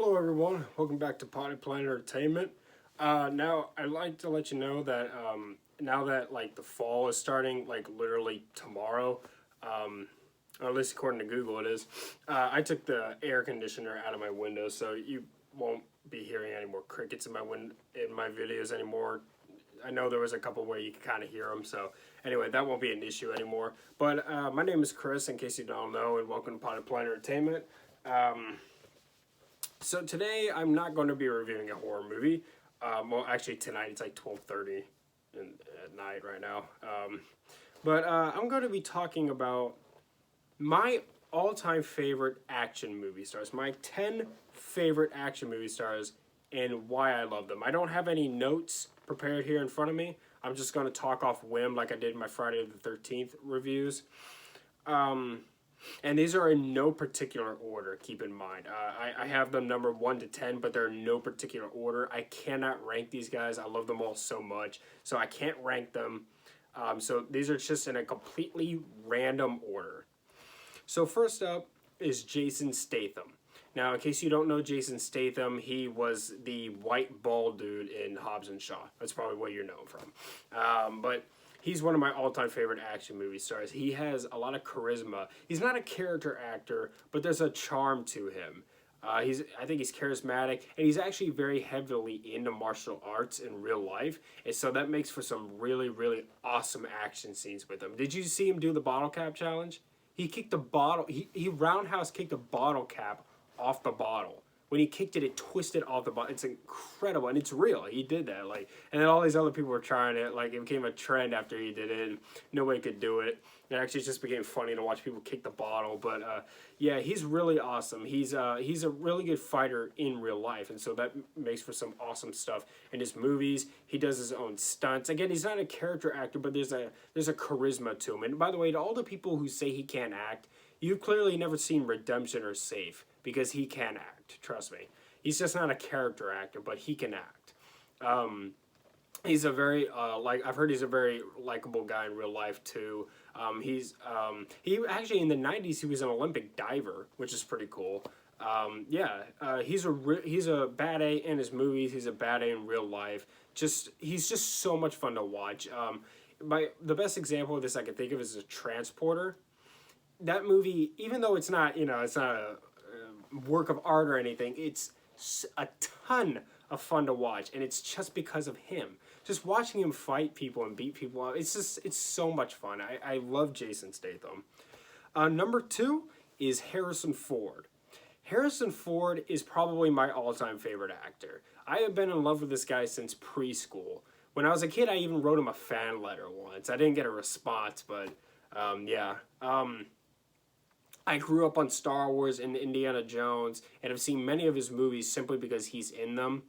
Hello, everyone. Welcome back to Potty Plant Entertainment. Now, I'd like to let you know that now that like the fall is starting, like literally tomorrow, or at least according to Google, it is. I took the air conditioner out of my window, so you won't be hearing any more crickets in my videos anymore. I know there was a couple where you could kind of hear them, so anyway, that won't be an issue anymore. But my name is Chris, in case you don't know, and welcome to Potty Plant Entertainment. So today I'm not going to be reviewing a horror movie. Well, actually tonight it's like 12:30 at night right now. But I'm going to be talking about my all-time favorite action movie stars, my 10 favorite action movie stars, and why I love them. I don't have any notes prepared here in front of me. I'm just going to talk off whim like I did in my Friday the 13th reviews. And these are in no particular order, keep in mind. I have them number 1 to 10, but they're in no particular order. I cannot rank these guys. I love them all so much, so I can't rank them. So these are just in a completely random order. So first up is Jason Statham. Now, in case you don't know Jason Statham, he was the white bald dude in Hobbs and Shaw. That's probably what you're known from. But he's one of my all-time favorite action movie stars. He has a lot of charisma. He's not a character actor, but there's a charm to him. I think he's charismatic, and he's actually very heavily into martial arts in real life, and so that makes for some really, really awesome action scenes with him. Did you see him do the bottle cap challenge? He kicked the bottle. He roundhouse kicked a bottle cap off the bottle. When he kicked it, it twisted off the bottle. It's incredible, and it's real. He did that, and then all these other people were trying it. Like, it became a trend after he did it, and nobody could do it. It actually just became funny to watch people kick the bottle. But yeah, he's really awesome. He's a really good fighter in real life, and so that makes for some awesome stuff in his movies. He does his own stunts. Again, he's not a character actor, but there's a charisma to him. And by the way, to all the people who say he can't act, you've clearly never seen Redemption or Safe, because he can act. Trust me, he's just not a character actor, but he can act. He's a very I've heard he's a very likable guy in real life too. He actually in the '90s he was an Olympic diver, which is pretty cool. He's a bad A in his movies. He's a bad A in real life. He's just so much fun to watch. The best example of this I can think of is a Transporter. That movie, even though it's not a work of art or anything, it's a ton of fun to watch, and it's just because of him. Just watching him fight people and beat people up, it's so much fun. I love Jason Statham. Number 2 is Harrison Ford. Harrison Ford is probably my all-time favorite actor. I have been in love with this guy since preschool. When I was a kid, I even wrote him a fan letter once. I didn't get a response, but yeah. I grew up on Star Wars and Indiana Jones, and have seen many of his movies simply because he's in them.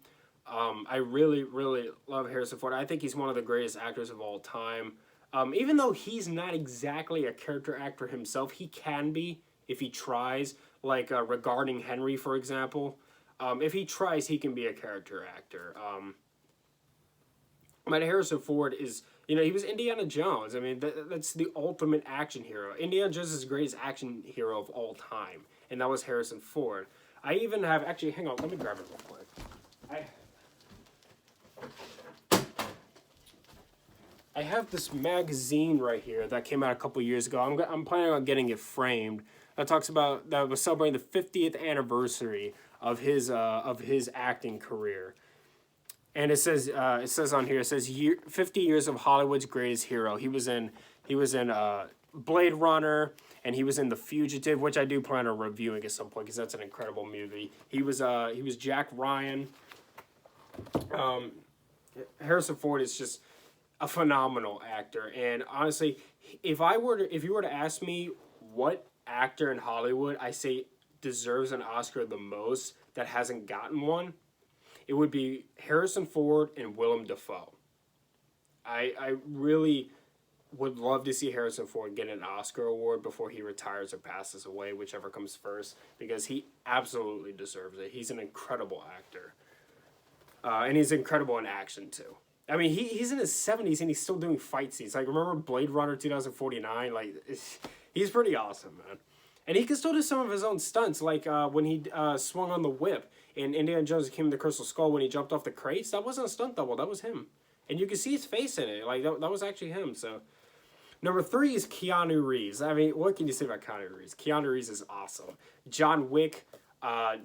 I really, really love Harrison Ford. I think he's one of the greatest actors of all time. Even though he's not exactly a character actor himself, he can be if he tries. Like regarding Henry, for example. If he tries, he can be a character actor. But Harrison Ford is, he was Indiana Jones. I mean, that's the ultimate action hero. Indiana Jones is the greatest action hero of all time, and that was Harrison Ford. I even have, actually, hang on, let me grab it real quick. I have this magazine right here that came out a couple years ago. I'm planning on getting it framed. That was celebrating the 50th anniversary of his acting career. And it says on here, 50 years of Hollywood's greatest hero. He was in Blade Runner, and he was in The Fugitive, which I do plan on reviewing at some point because that's an incredible movie. He was Jack Ryan. Harrison Ford is just a phenomenal actor, and honestly, if you were to ask me what actor in Hollywood I say deserves an Oscar the most that hasn't gotten one, it would be Harrison Ford and Willem Dafoe. I really would love to see Harrison Ford get an Oscar award before he retires or passes away, whichever comes first, because he absolutely deserves it. He's an incredible actor. And he's incredible in action, too. I mean, he's in his 70s and he's still doing fight scenes. Like, remember Blade Runner 2049? Like, he's pretty awesome, man. And he can still do some of his own stunts, like when he swung on the whip in Indiana Jones Came the Crystal Skull when he jumped off the crates. That wasn't a stunt double, that was him. And you can see his face in it. Like, that was actually him, so. Number 3 is Keanu Reeves. I mean, what can you say about Keanu Reeves? Keanu Reeves is awesome. John Wick,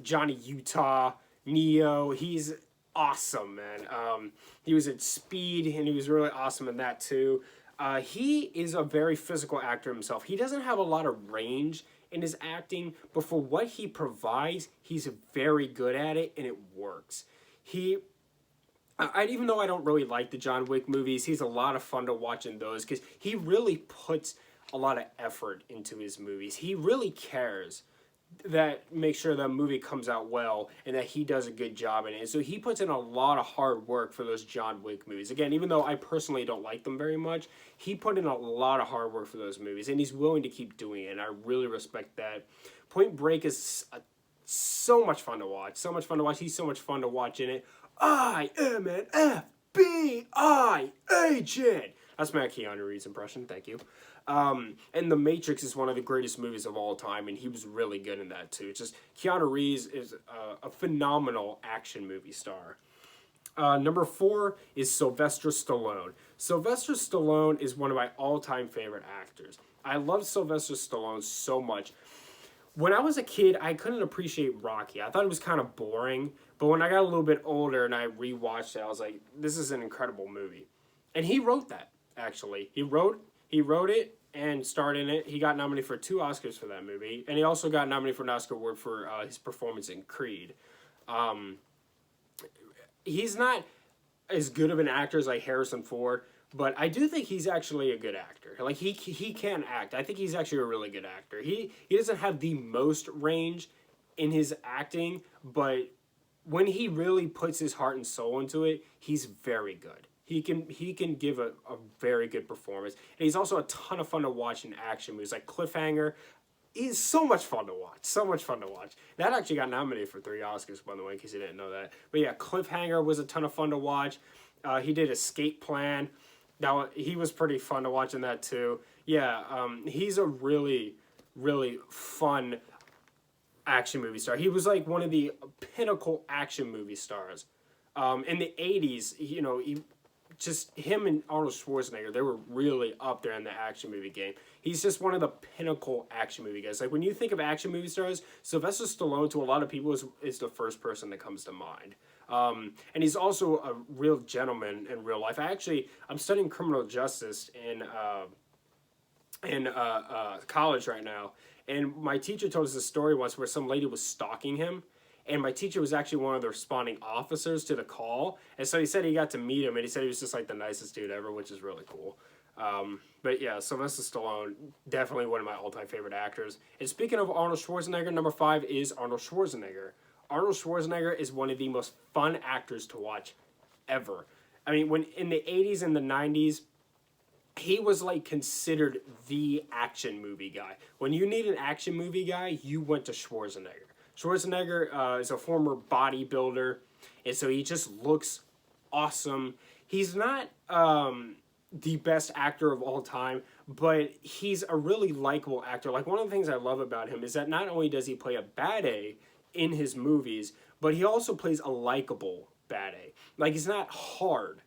Johnny Utah, Neo. He's awesome, man. He was in Speed, and he was really awesome in that too. He is a very physical actor himself. He doesn't have a lot of range in his acting, but for what he provides, he's very good at it, and it works. Even though I don't really like the John Wick movies, he's a lot of fun to watch in those because he really puts a lot of effort into his movies. He really cares that make sure the movie comes out well and that he does a good job in it. So he puts in a lot of hard work for those John Wick movies. Again, even though I personally don't like them very much, he put in a lot of hard work for those movies, and he's willing to keep doing it, and I really respect that. Point Break is so much fun to watch. So much fun to watch. He's so much fun to watch in it. I am an FBI agent. That's my Keanu Reeves impression. Thank you. And The Matrix is one of the greatest movies of all time, and he was really good in that too. It's just Keanu Reeves is a phenomenal action movie star. Number 4 is Sylvester Stallone. Sylvester Stallone is one of my all-time favorite actors. I love Sylvester Stallone so much. When I was a kid, I couldn't appreciate Rocky. I thought it was kind of boring. But when I got a little bit older and I rewatched it, I was like, this is an incredible movie. And he wrote that, actually. He wrote it and starred in it. He got nominated for 2 Oscars for that movie. And he also got nominated for an Oscar award for his performance in Creed. He's not as good of an actor as like Harrison Ford, but I do think he's actually a good actor. Like, he can act. I think he's actually a really good actor. He doesn't have the most range in his acting, but when he really puts his heart and soul into it, he's very good. He can give a very good performance. And he's also a ton of fun to watch in action movies. Like Cliffhanger, he's so much fun to watch. So much fun to watch. That actually got nominated for 3 Oscars, by the way, in case you didn't know that. But yeah, Cliffhanger was a ton of fun to watch. He did Escape Plan. He was pretty fun to watch in that too. Yeah, he's a really, really fun action movie star. He was like one of the pinnacle action movie stars. In the 80s, him and Arnold Schwarzenegger, they were really up there in the action movie game. He's just one of the pinnacle action movie guys. Like, when you think of action movie stars, Sylvester Stallone to a lot of people is the first person that comes to mind. And he's also a real gentleman in real life. I'm studying criminal justice in college right now. And my teacher told us a story once where some lady was stalking him. And my teacher was actually one of the responding officers to the call. And so he said he got to meet him. And he said he was just like the nicest dude ever, which is really cool. But yeah, Sylvester Stallone, definitely one of my all-time favorite actors. And speaking of Arnold Schwarzenegger, number 5 is Arnold Schwarzenegger. Arnold Schwarzenegger is one of the most fun actors to watch ever. I mean, when in the 80s and the 90s, he was like considered the action movie guy. When you need an action movie guy, you went to Schwarzenegger. Schwarzenegger is a former bodybuilder, and so he just looks awesome. He's not the best actor of all time, but he's a really likable actor. Like, one of the things I love about him is that not only does he play a bad A in his movies, but he also plays a likable bad A. Like, he's not hard.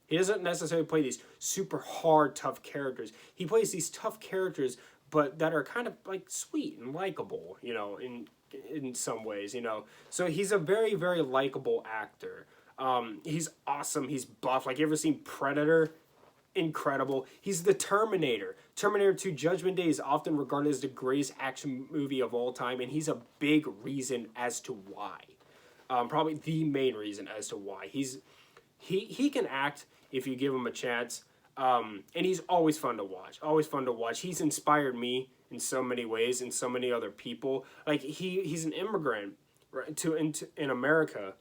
He doesn't necessarily play these super hard, tough characters. He plays these tough characters, but that are kind of like sweet and likable, in some ways, So he's a very, very likable actor. He's awesome. He's buff. Like, you ever seen Predator? Incredible. He's the Terminator. Terminator 2 Judgment Day is often regarded as the greatest action movie of all time, and he's a big reason as to why. Probably the main reason as to why. He can act if you give him a chance, and he's always fun to watch. Always fun to watch. He's inspired me in so many ways, and so many other people. Like, he's an immigrant, right, in America.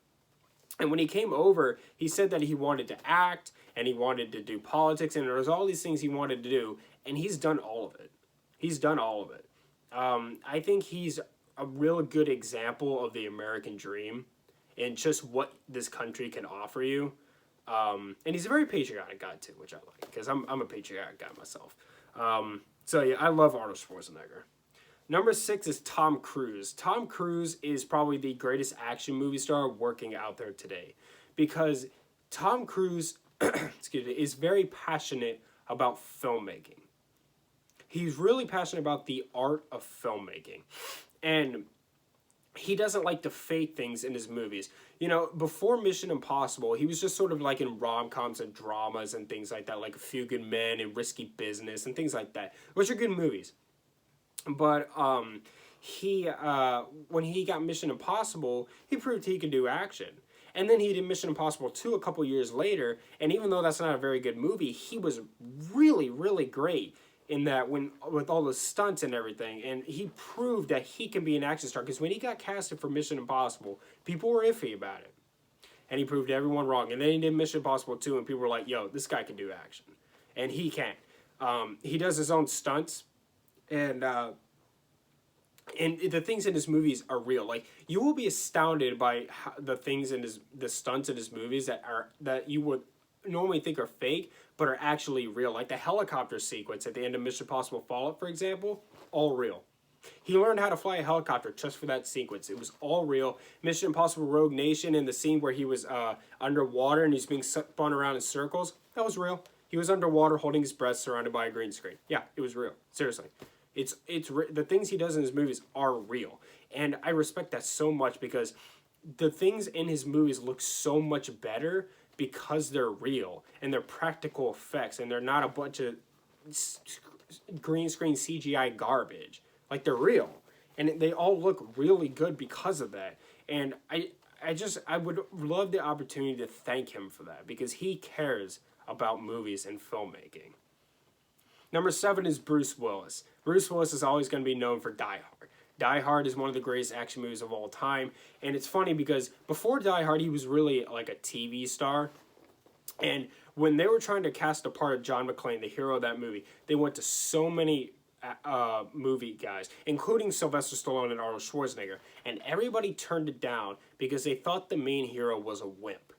And when he came over, he said that he wanted to act, and he wanted to do politics, and there was all these things he wanted to do, and he's done all of it. He's done all of it. I think he's a real good example of the American dream and just what this country can offer you. And he's a very patriotic guy, too, which I like, because I'm a patriotic guy myself. So, yeah, I love Arnold Schwarzenegger. Number 6 is Tom Cruise. Tom Cruise is probably the greatest action movie star working out there today, because Tom Cruise excuse me, is very passionate about filmmaking. He's really passionate about the art of filmmaking. And he doesn't like to fake things in his movies. You know, before Mission Impossible, he was just sort of like in rom-coms and dramas and things like that, like A Few Good Men and Risky Business and things like that, which are good movies. But when he got Mission Impossible, he proved he could do action. And then he did Mission Impossible 2 a couple years later, and even though that's not a very good movie, he was really, really great in that, when with all the stunts and everything, and he proved that he can be an action star, because when he got casted for Mission Impossible, people were iffy about it. And he proved everyone wrong. And then he did Mission Impossible 2, and people were like, yo, this guy can do action. And he can. He does his own stunts, and the things in his movies are real. Like, you will be astounded by the things in the stunts in his movies that you would normally think are fake, but are actually real. Like the helicopter sequence at the end of Mission Impossible Fallout, for example, all real. He learned how to fly a helicopter just for that sequence. It was all real. Mission Impossible Rogue Nation, in the scene where he was underwater and he's being spun around in circles, that was real. He was underwater holding his breath surrounded by a green screen. Yeah, it was real. Seriously. The things he does in his movies are real. And I respect that so much, because the things in his movies look so much better because they're real and they're practical effects and they're not a bunch of green screen CGI garbage. Like, they're real, and they all look really good because of that. And I would love the opportunity to thank him for that, because he cares about movies and filmmaking. Number 7 is Bruce Willis. Bruce Willis is always going to be known for Die Hard. Die Hard is one of the greatest action movies of all time. And it's funny because before Die Hard, he was really like a TV star. And when they were trying to cast a part of John McClane, the hero of that movie, they went to so many movie guys, including Sylvester Stallone and Arnold Schwarzenegger. And everybody turned it down because they thought the main hero was a wimp.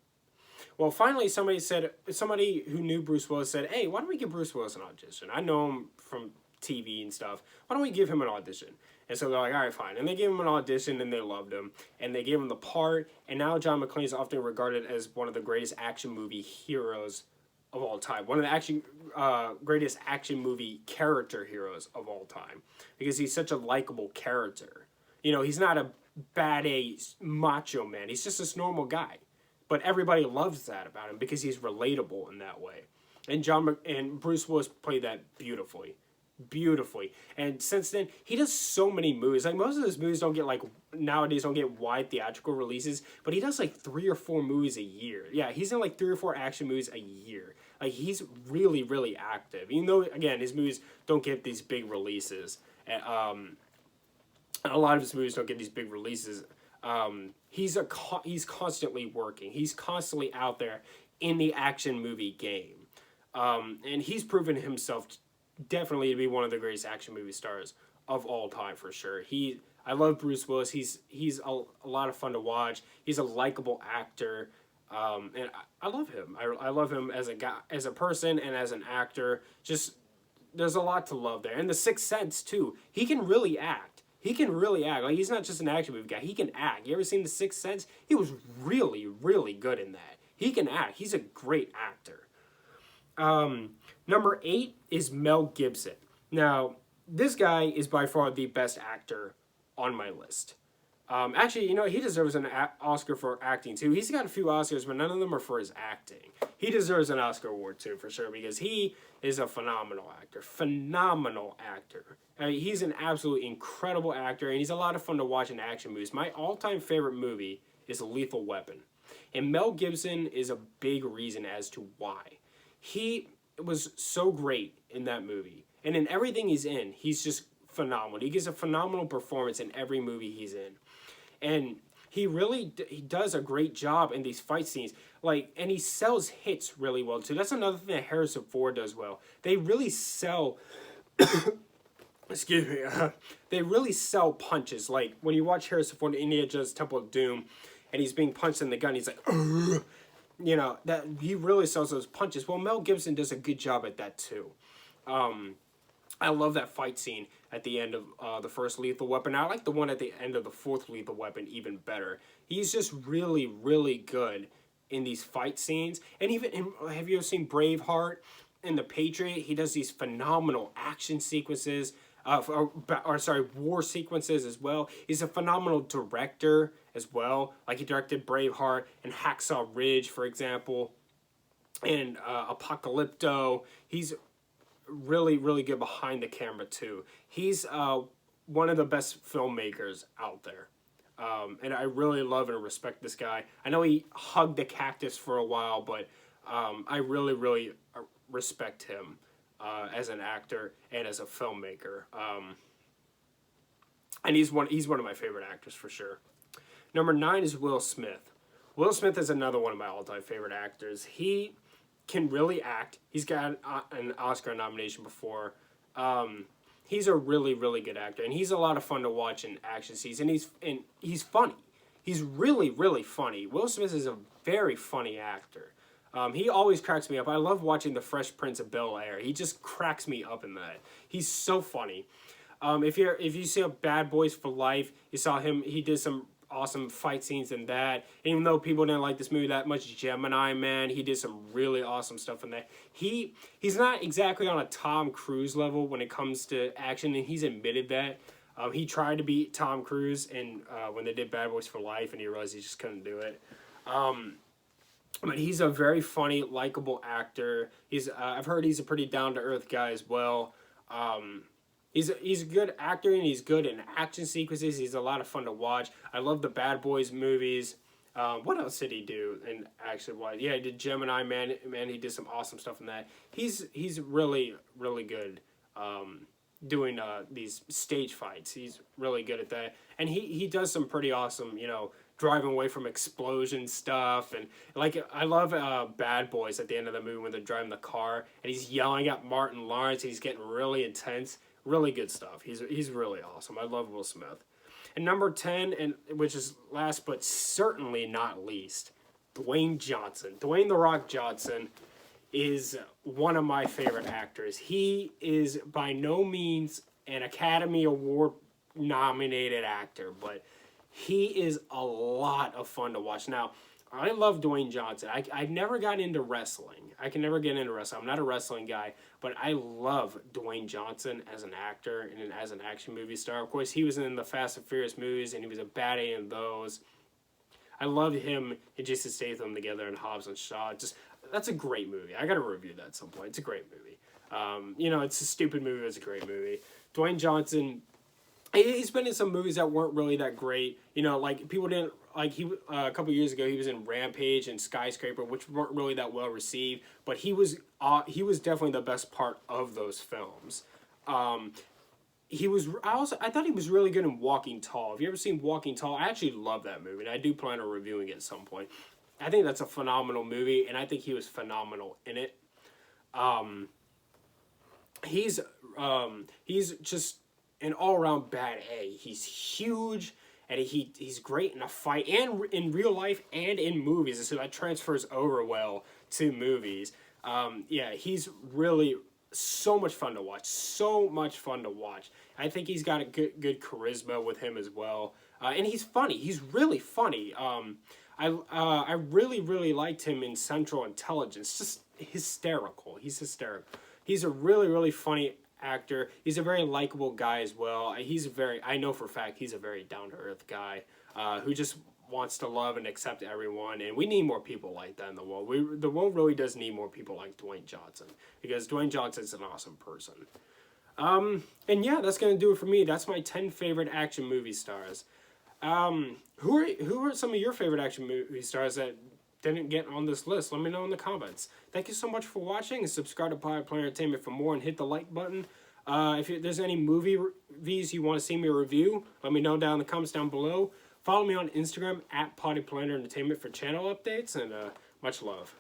Well, finally, somebody who knew Bruce Willis said, hey, why don't we give Bruce Willis an audition? I know him from TV and stuff. Why don't we give him an audition? And so they're like, all right, fine. And they gave him an audition, and they loved him. And they gave him the part. And now John McClane is often regarded as one of the greatest action movie heroes of all time. One of the greatest action movie character heroes of all time. Because he's such a likable character. You know, he's not a bad A macho man. He's just this normal guy. But everybody loves that about him because he's relatable in that way. And Bruce Willis played that beautifully. And since then, he does so many movies. Like, most of his movies nowadays don't get wide theatrical releases, but he does like 3 or 4 movies a year. Yeah, he's in like 3 or 4 action movies a year. Like, he's really, really active. Even though, again, his movies don't get these big releases. A lot of his movies don't get these big releases. He's constantly working. He's constantly out there in the action movie game. And he's proven himself definitely to be one of the greatest action movie stars of all time, for sure. I love Bruce Willis. He's a lot of fun to watch. He's a likable actor. And I love him. I love him as a guy, as a person, and as an actor. Just, there's a lot to love there. And The Sixth Sense, too. He can really act. Like, he's not just an action movie guy. He can act. You ever seen The Sixth Sense? He was really, really good in that. He can act. He's a great actor. Number 8 is Mel Gibson. Now, this guy is by far the best actor on my list. Actually, you know, he deserves an Oscar for acting, too. He's got a few Oscars, but none of them are for his acting. He deserves an Oscar award, too, for sure, because he is a phenomenal actor. I mean, he's an absolutely incredible actor, and he's a lot of fun to watch in action movies. My all-time favorite movie is Lethal Weapon. And Mel Gibson is a big reason as to why. He was so great in that movie. And in everything he's in, he's just phenomenal. He gives a phenomenal performance in every movie he's in. And he does a great job in these fight scenes. Like, and he sells hits really well, too. That's another thing that Harrison Ford does well. They really sell... excuse me. They really sell punches. Like, when you watch Harrison Ford in Indiana Jones Temple of Doom, and he's being punched in the gun, he's like... Ugh! You know, that he really sells those punches. Well, Mel Gibson does a good job at that, too. I love that fight scene at the end of the first Lethal Weapon. I like the one at the end of the fourth Lethal Weapon even better. He's just really, really good in these fight scenes. And even in, have you ever seen Braveheart? In The Patriot, he does these phenomenal action sequences, war sequences as well. He's a phenomenal director as well. Like he directed Braveheart and Hacksaw Ridge, for example, and Apocalypto. He's really, really good behind the camera too. He's one of the best filmmakers out there. And I really love and respect this guy. I know he hugged the cactus for a while, but I really, really respect him as an actor and as a filmmaker. And he's one of my favorite actors for sure. Number 9 is Will Smith. Will Smith is another one of my all-time favorite actors. He can really act. He's got an Oscar nomination before. He's a really, really good actor, and he's a lot of fun to watch in action scenes. And he's funny. He's really, really funny. Will Smith is a very funny actor. He always cracks me up. I love watching The Fresh Prince of Bel-Air. He just cracks me up in that. He's so funny. If you see Bad Boys for Life, you saw him. He did some awesome fight scenes in that. And even though people didn't like this movie that much, Gemini Man, he did some really awesome stuff in that. He's not exactly on a Tom Cruise level when it comes to action, and he's admitted that. He tried to beat Tom Cruise and when they did Bad Boys for Life, and he realized he just couldn't do it. But he's a very funny, likable actor. I've heard he's a pretty down-to-earth guy as well. He's a good actor, and he's good in action sequences. He's a lot of fun to watch. I love the Bad Boys movies. What else did he do? And actually, he did Gemini Man. He did some awesome stuff in that. He's really, really good doing these stage fights. He's really good at that. And he does some pretty awesome, driving away from explosion stuff. And like, I love Bad Boys at the end of the movie when they're driving the car and he's yelling at Martin Lawrence. He's getting really intense. Really good stuff. He's really awesome. I love Will Smith. And number 10, and which is last but certainly not least, Dwayne Johnson. Dwayne "The Rock" Johnson is one of my favorite actors. He is by no means an Academy Award nominated actor, but he is a lot of fun to watch. Now, I love Dwayne Johnson. I never got into wrestling. I can never get into wrestling. I'm not a wrestling guy, but I love Dwayne Johnson as an actor and as an action movie star. Of course, he was in the Fast and Furious movies, and he was a baddie in those. I love him and Jason Statham together in Hobbs and Shaw. That's a great movie. I got to review that at some point. It's a great movie. It's a stupid movie. It's a great movie. Dwayne Johnson, he's been in some movies that weren't really that great. Like people didn't like a couple years ago. He was in Rampage and Skyscraper, which weren't really that well received. But he was definitely the best part of those films. I thought he was really good in Walking Tall. Have you ever seen Walking Tall? I actually love that movie, and I do plan on reviewing it at some point. I think that's a phenomenal movie, and I think he was phenomenal in it. He's just an all-around bad A. He's huge, and he's great in a fight, and in real life, and in movies, so that transfers over well to movies. He's really so much fun to watch. So much fun to watch. I think he's got a good charisma with him as well, and he's funny. He's really funny. I really, really liked him in Central Intelligence. Just hysterical. He's hysterical. He's a really, really funny actor. He's a very likable guy as well. I know for a fact he's a very down-to-earth guy who just wants to love and accept everyone, and we need more people like that in the world. The world really does need more people like Dwayne Johnson, because Dwayne Johnson's an awesome person. That's going to do it for me. That's my 10 favorite action movie stars. Who are some of your favorite action movie stars that didn't get on this list? Let me know in the comments. Thank you so much for watching, and subscribe to Potty Player Entertainment for more, and hit the like button. If there's any movie reviews you want to see me review, let me know down in the comments down below. Follow me on Instagram at Potty Player Entertainment for channel updates, and much love.